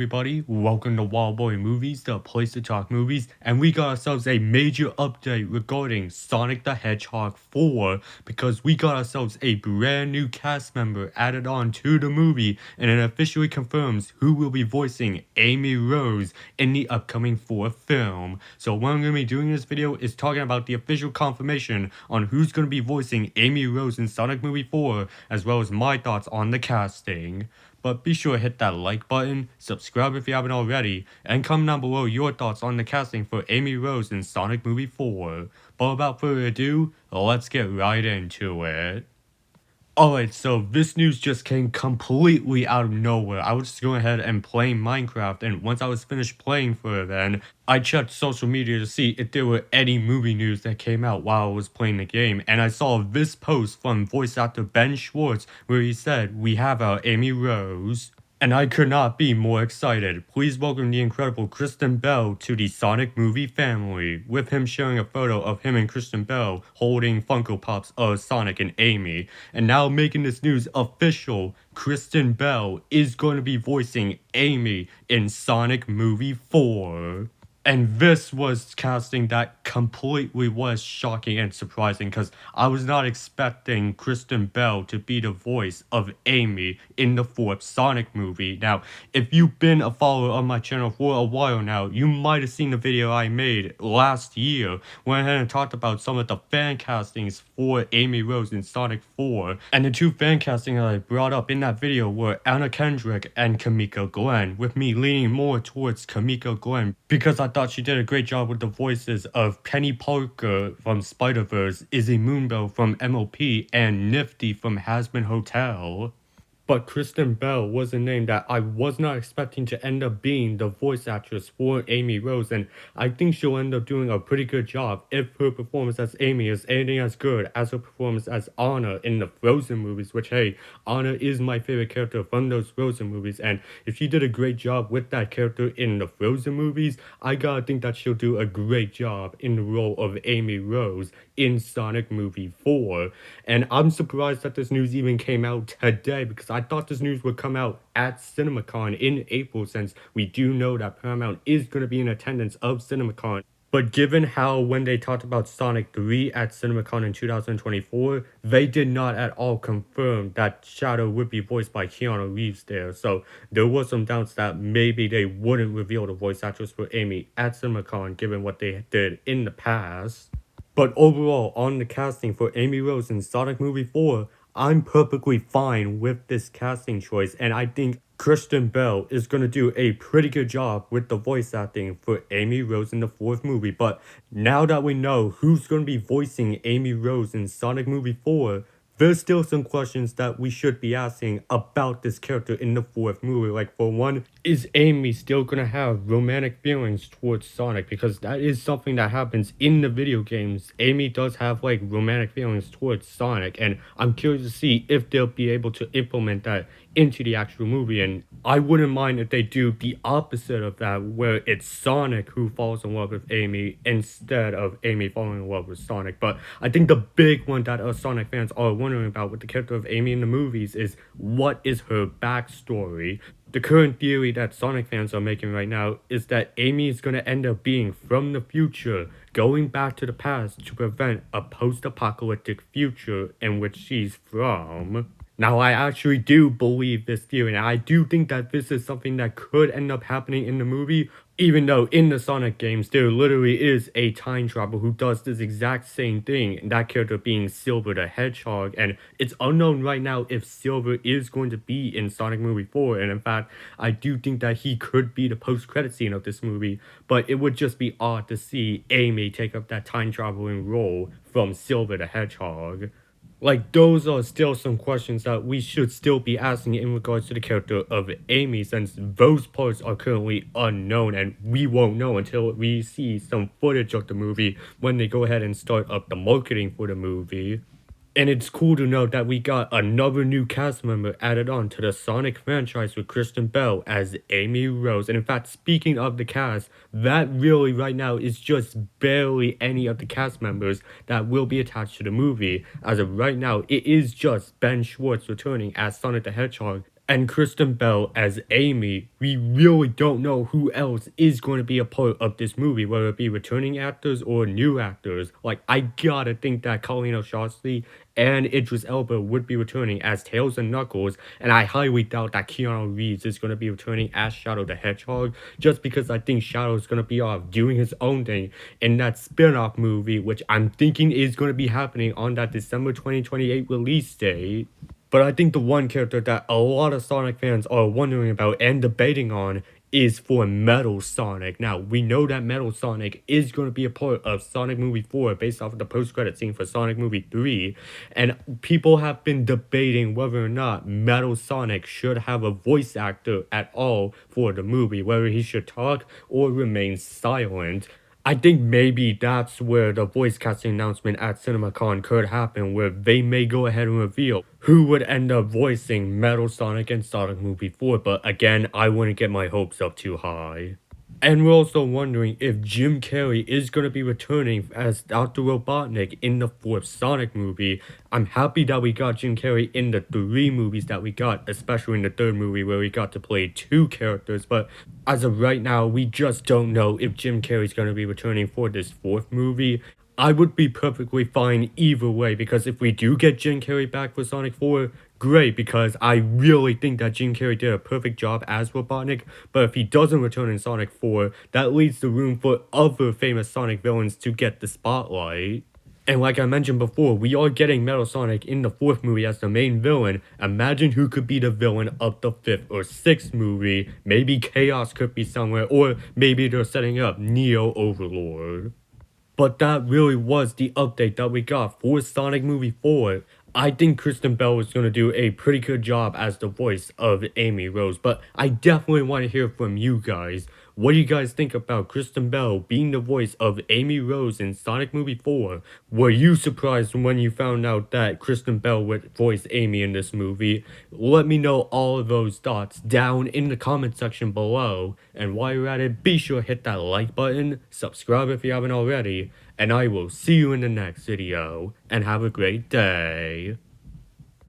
everybody, welcome to Wild Boy Movies, the place to talk movies, and we got ourselves a major update regarding Sonic the Hedgehog 4, because we got ourselves a brand new cast member added on to the movie, and it officially confirms who will be voicing Amy Rose in the upcoming 4th film. So what I'm going to be doing in this video is talking about the official confirmation on who's going to be voicing Amy Rose in Sonic Movie 4, as well as my thoughts on the casting. But be sure to hit that like button, subscribe if you haven't already, and comment down below your thoughts on the casting for Amy Rose in Sonic Movie 4. But without further ado, let's get right into it. Alright, so this news just came completely out of nowhere. I was just going ahead and playing Minecraft, and once I was finished playing for it then, I checked social media to see if there were any movie news that came out while I was playing the game, and I saw this post from voice actor Ben Schwartz where he said, "We have our Amy Rose." And I could not be more excited. Please welcome the incredible Kristen Bell to the Sonic movie family, with him sharing a photo of him and Kristen Bell holding Funko Pops of Sonic and Amy. And now making this news official, Kristen Bell is going to be voicing Amy in Sonic Movie 4. And this was casting that completely was shocking and surprising, because I was not expecting Kristen Bell to be the voice of Amy in the 4th Sonic movie. Now, if you've been a follower on my channel for a while now, you might have seen the video I made last year when I had talked about some of the fan castings for Amy Rose in Sonic 4. And the two fan castings that I brought up in that video were Anna Kendrick and Kamiko Glenn, with me leaning more towards Kamiko Glenn because I thought she did a great job with the voices of Penny Parker from Spider-Verse, Izzy Moonbell from MLP, and Nifty from Hazbin Hotel. But Kristen Bell was a name that I was not expecting to end up being the voice actress for Amy Rose, and I think she'll end up doing a pretty good job if her performance as Amy is anything as good as her performance as Anna in the Frozen movies, which, hey, Anna is my favorite character from those Frozen movies, and if she did a great job with that character in the Frozen movies, I gotta think that she'll do a great job in the role of Amy Rose in Sonic Movie 4. And I'm surprised that this news even came out today, because I thought this news would come out at CinemaCon in April, since we do know that Paramount is going to be in attendance of CinemaCon. But given how when they talked about Sonic 3 at CinemaCon in 2024, they did not at all confirm that Shadow would be voiced by Keanu Reeves there. So there was some doubts that maybe they wouldn't reveal the voice actress for Amy at CinemaCon given what they did in the past. But overall, on the casting for Amy Rose in Sonic Movie 4, I'm perfectly fine with this casting choice, and I think Kristen Bell is going to do a pretty good job with the voice acting for Amy Rose in the 4th movie. But now that we know who's going to be voicing Amy Rose in Sonic Movie 4, there's still some questions that we should be asking about this character in the 4th movie. Like, for one, is Amy still gonna have romantic feelings towards Sonic? Because that is something that happens in the video games. Amy does have, like, romantic feelings towards Sonic, and I'm curious to see if they'll be able to implement that into the actual movie. And I wouldn't mind if they do the opposite of that, where it's Sonic who falls in love with Amy instead of Amy falling in love with Sonic. But I think the big one that us Sonic fans are wondering about with the character of Amy in the movies is, what is her backstory? The current theory that Sonic fans are making right now is that Amy is going to end up being from the future, going back to the past to prevent a post-apocalyptic future in which she's from. Now, I actually do believe this theory, and I do think that this is something that could end up happening in the movie, even though in the Sonic games, there literally is a time traveler who does this exact same thing, and that character being Silver the Hedgehog, and it's unknown right now if Silver is going to be in Sonic Movie 4, and in fact, I do think that he could be the post-credit scene of this movie, but it would just be odd to see Amy take up that time traveling role from Silver the Hedgehog. Like, those are still some questions that we should still be asking in regards to the character of Amy, since those parts are currently unknown, and we won't know until we see some footage of the movie when they go ahead and start up the marketing for the movie. And it's cool to know that we got another new cast member added on to the Sonic franchise with Kristen Bell as Amy Rose. And in fact, speaking of the cast, that really right now is just barely any of the cast members that will be attached to the movie. As of right now, it is just Ben Schwartz returning as Sonic the Hedgehog, and Kristen Bell as Amy, we really don't know who else is going to be a part of this movie, whether it be returning actors or new actors. Like, I gotta think that Colleen O'Shaughnessy and Idris Elba would be returning as Tails and Knuckles, and I highly doubt that Keanu Reeves is going to be returning as Shadow the Hedgehog, just because I think Shadow is going to be off doing his own thing in that spin-off movie, which I'm thinking is going to be happening on that December 2028 release date. But I think the one character that a lot of Sonic fans are wondering about and debating on is for Metal Sonic. Now, we know that Metal Sonic is going to be a part of Sonic Movie 4 based off of the post-credit scene for Sonic Movie 3, and people have been debating whether or not Metal Sonic should have a voice actor at all for the movie, whether he should talk or remain silent. I think maybe that's where the voice casting announcement at CinemaCon could happen, where they may go ahead and reveal who would end up voicing Metal Sonic in Sonic Movie 4, but again, I wouldn't get my hopes up too high. And we're also wondering if Jim Carrey is going to be returning as Dr. Robotnik in the fourth Sonic movie. I'm happy that we got Jim Carrey in the 3 movies that we got, especially in the 3rd movie where we got to play 2 characters, but as of right now, we just don't know if Jim Carrey's going to be returning for this 4th movie. I would be perfectly fine either way, because if we do get Jim Carrey back for Sonic 4, great, because I really think that Jim Carrey did a perfect job as Robotnik, but if he doesn't return in Sonic 4, that leaves the room for other famous Sonic villains to get the spotlight. And like I mentioned before, we are getting Metal Sonic in the 4th movie as the main villain. Imagine who could be the villain of the 5th or 6th movie. Maybe Chaos could be somewhere, or maybe they're setting up Neo Overlord. But that really was the update that we got for Sonic Movie 4. I think Kristen Bell is going to do a pretty good job as the voice of Amy Rose, but I definitely want to hear from you guys. What do you guys think about Kristen Bell being the voice of Amy Rose in Sonic Movie 4? Were you surprised when you found out that Kristen Bell would voice Amy in this movie? Let me know all of those thoughts down in the comment section below. And while you're at it, be sure to hit that like button, subscribe if you haven't already, and I will see you in the next video, and have a great day.